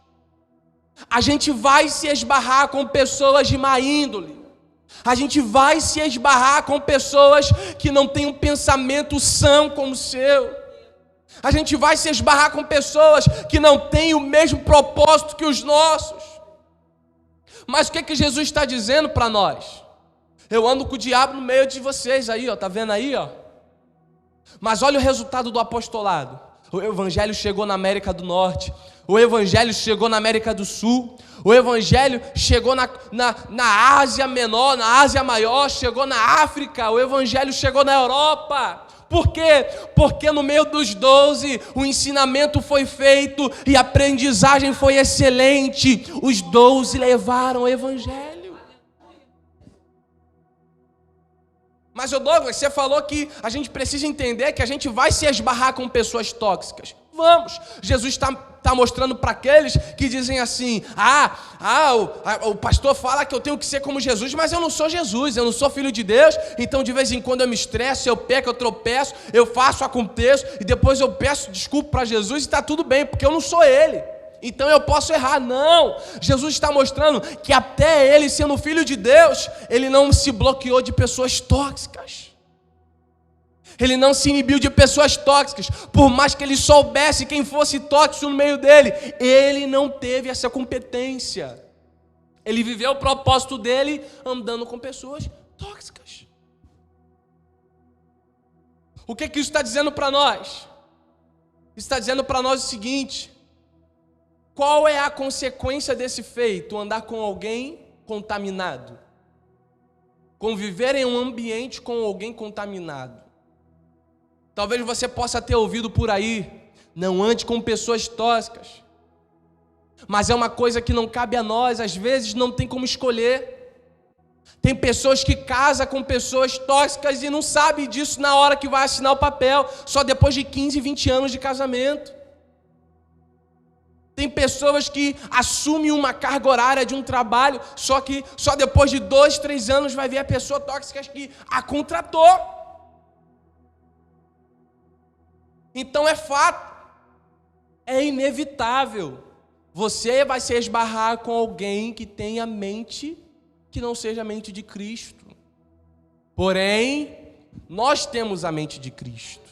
A gente vai se esbarrar com pessoas de má índole. A gente vai se esbarrar com pessoas que não têm um pensamento são como o seu. A gente vai se esbarrar com pessoas que não têm o mesmo propósito que os nossos. Mas o que Jesus está dizendo para nós? Eu ando com o diabo no meio de vocês aí, ó, tá vendo aí, ó? Mas olha o resultado do apostolado. O evangelho chegou na América do Norte, o evangelho chegou na América do Sul, o evangelho chegou na Ásia Menor, na Ásia Maior, chegou na África, o evangelho chegou na Europa. Por quê? Porque no meio dos 12 o ensinamento foi feito e a aprendizagem foi excelente. Os 12 levaram o evangelho. Mas, Douglas, você falou que a gente precisa entender que a gente vai se esbarrar com pessoas tóxicas. Vamos. Jesus está mostrando para aqueles que dizem assim: o pastor fala que eu tenho que ser como Jesus, mas eu não sou Jesus, eu não sou filho de Deus, então de vez em quando eu me estresso, eu peco, eu tropeço, eu faço, aconteço, e depois eu peço desculpa para Jesus e está tudo bem, porque eu não sou Ele, então eu posso errar. Não, Jesus está mostrando que até Ele, sendo filho de Deus, Ele não se bloqueou de pessoas tóxicas. Ele não se inibiu de pessoas tóxicas. Por mais que ele soubesse quem fosse tóxico no meio dele, ele não teve essa competência. Ele viveu o propósito dele andando com pessoas tóxicas. O que isso está dizendo para nós? Isso está dizendo para nós o seguinte: qual é a consequência desse feito? Andar com alguém contaminado. Conviver em um ambiente com alguém contaminado. Talvez você possa ter ouvido por aí: não ande com pessoas tóxicas. Mas é uma coisa que não cabe a nós, às vezes não tem como escolher. Tem pessoas que casam com pessoas tóxicas e não sabem disso na hora que vai assinar o papel, só depois de 15, 20 anos de casamento. Tem pessoas que assumem uma carga horária de um trabalho, só que só depois de 2, 3 anos vai ver a pessoa tóxica que a contratou. Então é fato, é inevitável. Você vai se esbarrar com alguém que tenha mente que não seja a mente de Cristo. Porém, nós temos a mente de Cristo.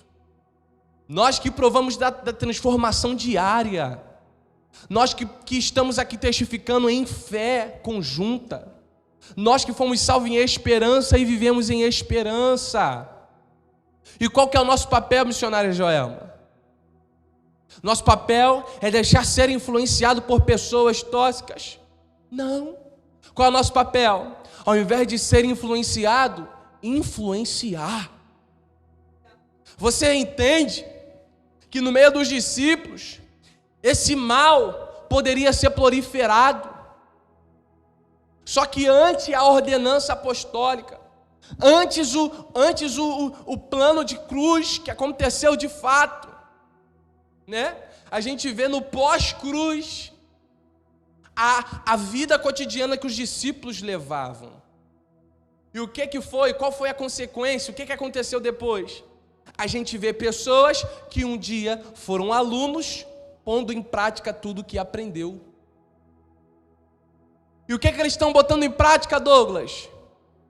Nós que provamos da transformação diária. Nós que estamos aqui testificando em fé conjunta. Nós que fomos salvos em esperança e vivemos em esperança. E qual que é o nosso papel, missionária Joelma? Nosso papel é deixar ser influenciado por pessoas tóxicas? Não. Qual é o nosso papel? Ao invés de ser influenciado, influenciar. Você entende que no meio dos discípulos, esse mal poderia ser proliferado. Só que antes a ordenança apostólica, antes o plano de cruz que aconteceu de fato, né? A gente vê no pós-cruz a vida cotidiana que os discípulos levavam. E o que foi? Qual foi a consequência? O que aconteceu depois? A gente vê pessoas que um dia foram alunos, pondo em prática tudo que aprendeu. E o que eles estão botando em prática, Douglas?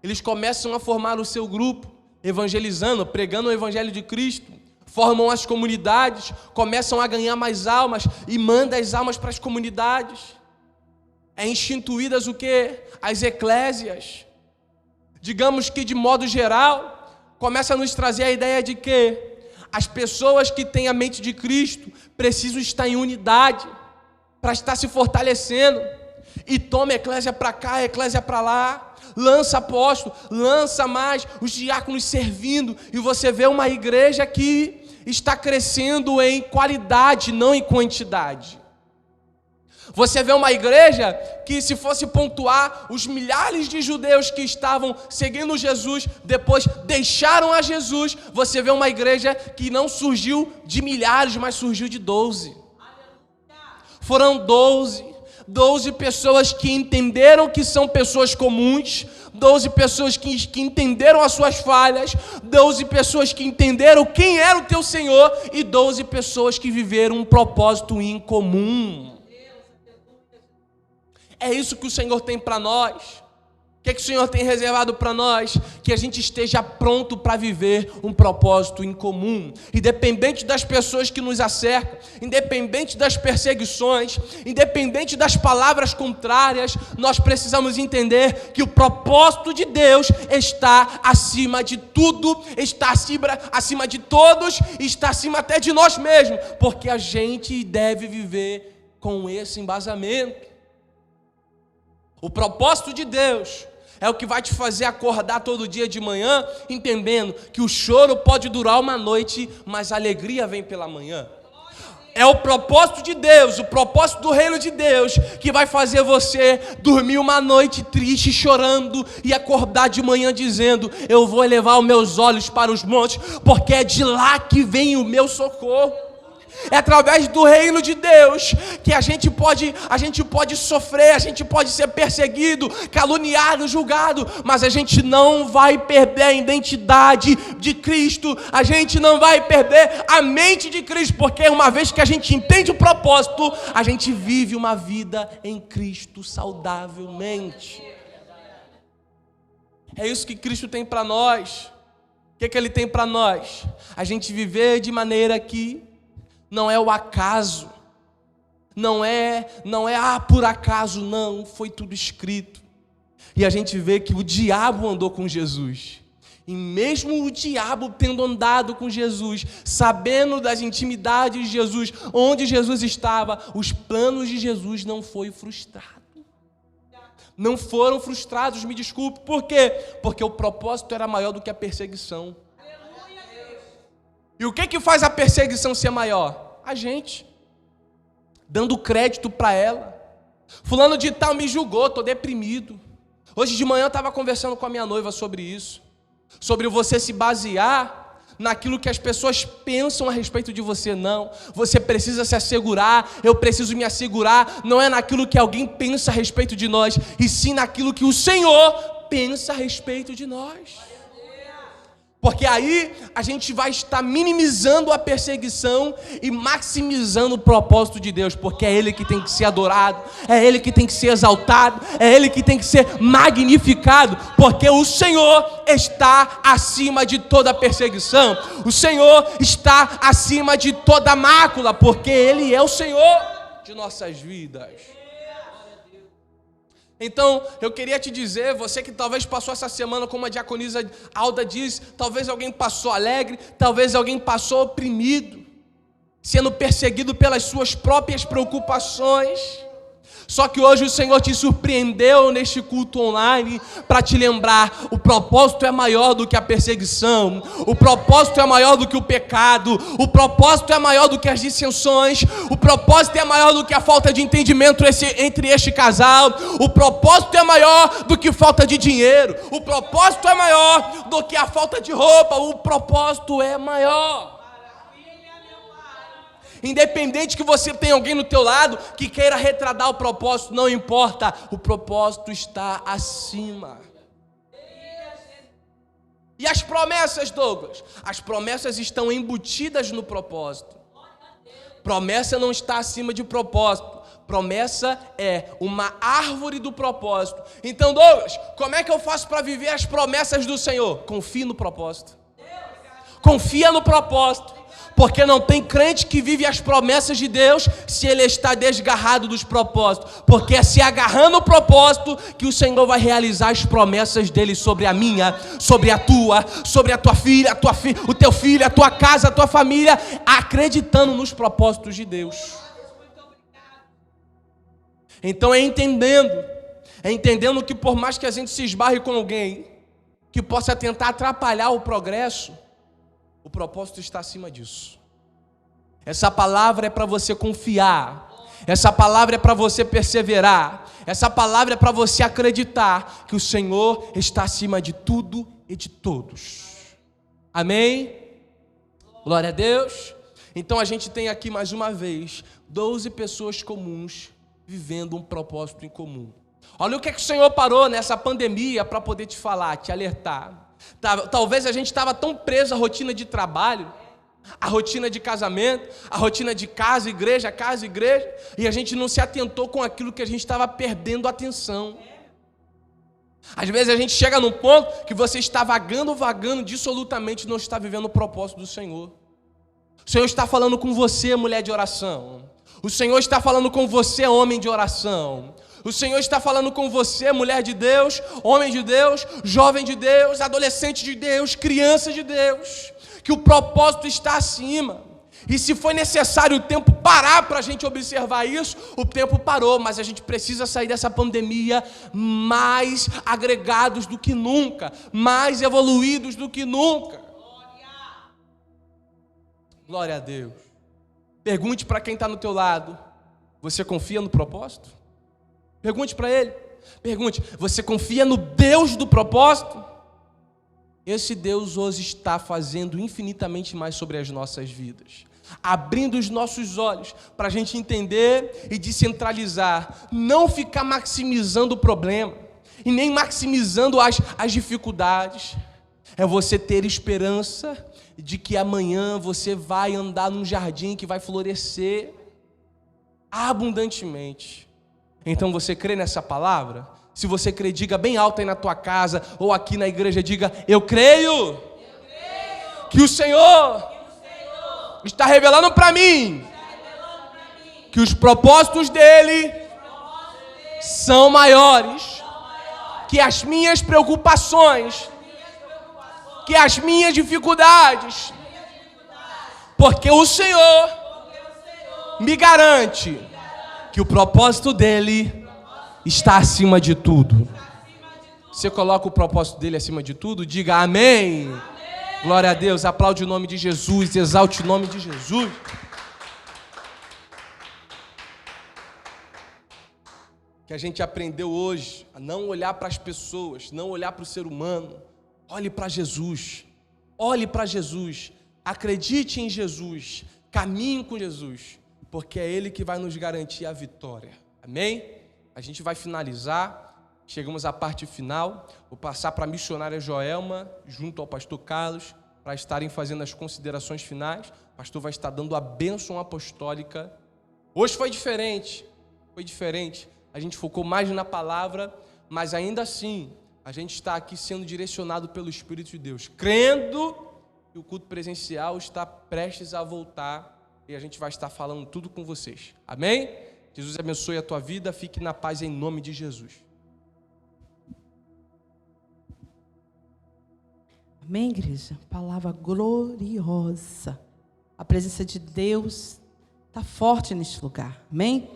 Eles começam a formar o seu grupo, evangelizando, pregando o evangelho de Cristo, formam as comunidades, começam a ganhar mais almas e mandam as almas para as comunidades. É instituídas o quê? As eclésias. Digamos que de modo geral, começa a nos trazer a ideia de que as pessoas que têm a mente de Cristo precisam estar em unidade para estar se fortalecendo. E toma eclésia para cá, eclésia para lá, lança apóstolo, lança mais, os diáconos servindo, e você vê uma igreja que está crescendo em qualidade, não em quantidade. Você vê uma igreja que, se fosse pontuar os milhares de judeus que estavam seguindo Jesus, depois deixaram a Jesus, você vê uma igreja que não surgiu de milhares, mas surgiu de 12. Foram 12 pessoas que entenderam que são pessoas comuns, 12 pessoas que entenderam as suas falhas, 12 pessoas que entenderam quem era o teu Senhor e 12 pessoas que viveram um propósito incomum. É isso que o Senhor tem para nós. O que o Senhor tem reservado para nós? Que a gente esteja pronto para viver um propósito em comum. Independente das pessoas que nos acercam, independente das perseguições, independente das palavras contrárias, nós precisamos entender que o propósito de Deus está acima de tudo, está acima de todos, está acima até de nós mesmos, porque a gente deve viver com esse embasamento. O propósito de Deus é o que vai te fazer acordar todo dia de manhã, entendendo que o choro pode durar uma noite, mas a alegria vem pela manhã. É o propósito de Deus, o propósito do reino de Deus, que vai fazer você dormir uma noite triste, chorando, e acordar de manhã dizendo: eu vou elevar os meus olhos para os montes, porque é de lá que vem o meu socorro. É através do reino de Deus que a gente pode sofrer, a gente pode ser perseguido, caluniado, julgado, mas a gente não vai perder a identidade de Cristo, a gente não vai perder a mente de Cristo, porque uma vez que a gente entende o propósito, a gente vive uma vida em Cristo saudavelmente. É isso que Cristo tem para nós. O que Ele tem para nós? A gente viver de maneira que não é o acaso, não é por acaso, não, foi tudo escrito. E a gente vê que o diabo andou com Jesus, e mesmo o diabo tendo andado com Jesus, sabendo das intimidades de Jesus, onde Jesus estava, os planos de Jesus não foram frustrados. Não foram frustrados, me desculpe, por quê? Porque o propósito era maior do que a perseguição. E o que faz a perseguição ser maior? A gente, dando crédito para ela. Fulano de tal me julgou, estou deprimido. Hoje de manhã eu estava conversando com a minha noiva sobre isso. Sobre você se basear naquilo que as pessoas pensam a respeito de você. Não, você precisa se assegurar, eu preciso me assegurar, não é naquilo que alguém pensa a respeito de nós, e sim naquilo que o Senhor pensa a respeito de nós. Porque aí a gente vai estar minimizando a perseguição e maximizando o propósito de Deus, porque é Ele que tem que ser adorado, é Ele que tem que ser exaltado, é Ele que tem que ser magnificado, porque o Senhor está acima de toda perseguição, o Senhor está acima de toda mácula, porque Ele é o Senhor de nossas vidas. Então, eu queria te dizer, você que talvez passou essa semana, como a diaconisa Alda diz, talvez alguém passou alegre, talvez alguém passou oprimido, sendo perseguido pelas suas próprias preocupações. Só que hoje o Senhor te surpreendeu neste culto online para te lembrar: o propósito é maior do que a perseguição, o propósito é maior do que o pecado, o propósito é maior do que as dissensões, o propósito é maior do que a falta de entendimento entre este casal, o propósito é maior do que falta de dinheiro, o propósito é maior do que a falta de roupa, o propósito é maior. Independente que você tenha alguém no teu lado que queira retardar o propósito, não importa, o propósito está acima. E as promessas, Douglas? As promessas estão embutidas no propósito. Promessa não está acima de propósito. Promessa é uma árvore do propósito. Então, Douglas, como é que eu faço para viver as promessas do Senhor? Confie no propósito. Confia no propósito. Porque não tem crente que vive as promessas de Deus se ele está desgarrado dos propósitos. Porque é se agarrando o propósito que o Senhor vai realizar as promessas dele sobre a minha, sobre a tua filha, o teu filho, a tua casa, a tua família, acreditando nos propósitos de Deus. Então é entendendo que por mais que a gente se esbarre com alguém que possa tentar atrapalhar o progresso, o propósito está acima disso. Essa palavra é para você confiar. Essa palavra é para você perseverar. Essa palavra é para você acreditar que o Senhor está acima de tudo e de todos. Amém? Glória a Deus. Então a gente tem aqui mais uma vez 12 pessoas comuns vivendo um propósito em comum. Olha o que o Senhor parou nessa pandemia para poder te falar, te alertar. Talvez a gente estava tão preso à rotina de trabalho, à rotina de casamento, à rotina de casa, igreja, e a gente não se atentou com aquilo que a gente estava perdendo atenção. Às vezes a gente chega num ponto que você está vagando, dissolutamente não está vivendo o propósito do Senhor. O Senhor está falando com você, mulher de oração. O Senhor está falando com você, homem de oração. O Senhor está falando com você, mulher de Deus, homem de Deus, jovem de Deus, adolescente de Deus, criança de Deus, que o propósito está acima. E se foi necessário o tempo parar para a gente observar isso, o tempo parou, mas a gente precisa sair dessa pandemia mais agregados do que nunca, mais evoluídos do que nunca. Glória a Deus. Pergunte para quem está no teu lado: você confia no propósito? Pergunte para ele. Pergunte: você confia no Deus do propósito? Esse Deus hoje está fazendo infinitamente mais sobre as nossas vidas, abrindo os nossos olhos para a gente entender e descentralizar, não ficar maximizando o problema e nem maximizando as dificuldades. É você ter esperança de que amanhã você vai andar num jardim que vai florescer abundantemente. Então você crê nessa palavra? Se você crê, diga bem alto aí na tua casa ou aqui na igreja, diga: eu creio que o Senhor está revelando para mim que os propósitos dele são maiores que as minhas preocupações, que as minhas dificuldades, porque o Senhor me garante que o propósito dele está acima de tudo. Você coloca o propósito dele acima de tudo? Diga amém. Glória a Deus. Aplaude o nome de Jesus, exalte o nome de Jesus. Que a gente aprendeu hoje a não olhar para as pessoas, não olhar para o ser humano. Olhe para Jesus. Olhe para Jesus. Acredite em Jesus. Caminhe com Jesus, porque é Ele que vai nos garantir a vitória. Amém? A gente vai finalizar, chegamos à parte final. Vou passar para a missionária Joelma, junto ao pastor Carlos, para estarem fazendo as considerações finais. O pastor vai estar dando a bênção apostólica. Hoje foi diferente, A gente focou mais na palavra, mas ainda assim, a gente está aqui sendo direcionado pelo Espírito de Deus, crendo que o culto presencial está prestes a voltar. E a gente vai estar falando tudo com vocês. Amém? Jesus abençoe a tua vida. Fique na paz em nome de Jesus. Amém, igreja? Palavra gloriosa. A presença de Deus está forte neste lugar. Amém?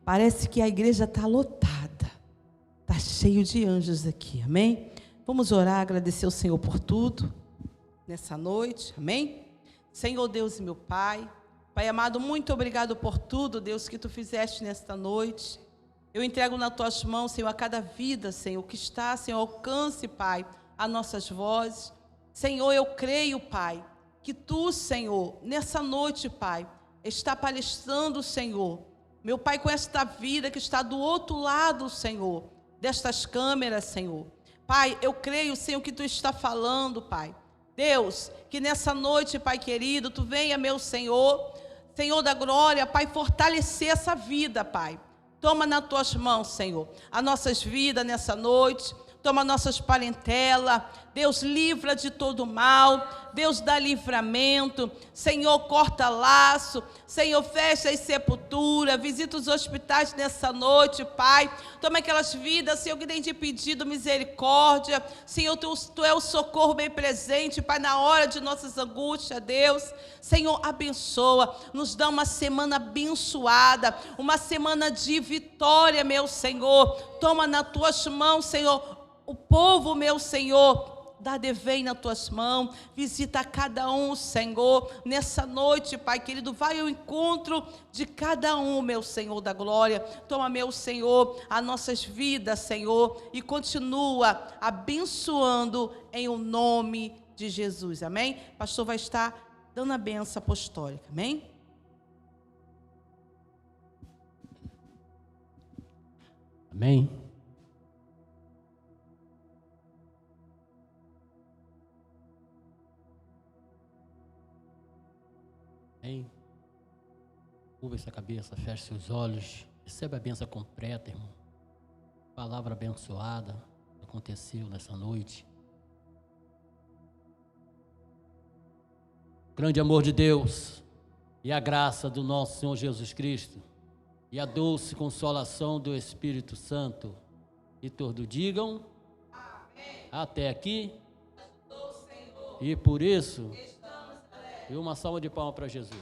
Parece que a igreja está lotada. Está cheio de anjos aqui, amém? Vamos orar, agradecer ao Senhor por tudo, nessa noite, amém? Senhor Deus e meu Pai, Pai amado, muito obrigado por tudo, Deus, que Tu fizeste nesta noite. Eu entrego nas Tuas mãos, Senhor, a cada vida, Senhor, que está, Senhor, alcance, Pai, as nossas vozes. Senhor, eu creio, Pai, que Tu, Senhor, nessa noite, Pai, está palestrando, Senhor, meu Pai, com esta vida que está do outro lado, Senhor, destas câmeras, Senhor. Pai, eu creio, Senhor, que Tu está falando, Pai. Deus, que nessa noite, Pai querido, Tu venha, meu Senhor, Senhor da glória, Pai, fortalecer essa vida, Pai. Toma nas Tuas mãos, Senhor, as nossas vidas nessa noite. Toma nossas parentelas, Deus livra de todo mal, Deus dá livramento, Senhor corta laço, Senhor fecha as sepulturas, visita os hospitais nessa noite, Pai, toma aquelas vidas, Senhor, que tem te pedido misericórdia, Senhor, Tu é o socorro bem presente, Pai, na hora de nossas angústias, Deus, Senhor, abençoa, nos dá uma semana abençoada, uma semana de vitória, meu Senhor, toma nas Tuas mãos, Senhor, o povo, meu Senhor, dá devém nas Tuas mãos, visita cada um, Senhor, nessa noite, Pai querido, vai ao encontro de cada um, meu Senhor da glória, toma, meu Senhor, as nossas vidas, Senhor, e continua abençoando em o nome de Jesus, amém? O pastor vai estar dando a bênção apostólica, amém? Amém? Amém? Curva essa cabeça, feche seus olhos, receba a bênção completa, irmão. Palavra abençoada aconteceu nessa noite. O grande amor de Deus e a graça do nosso Senhor Jesus Cristo e a doce consolação do Espírito Santo, e todos digam amém. Até aqui, e por isso, e uma salva de palmas para Jesus.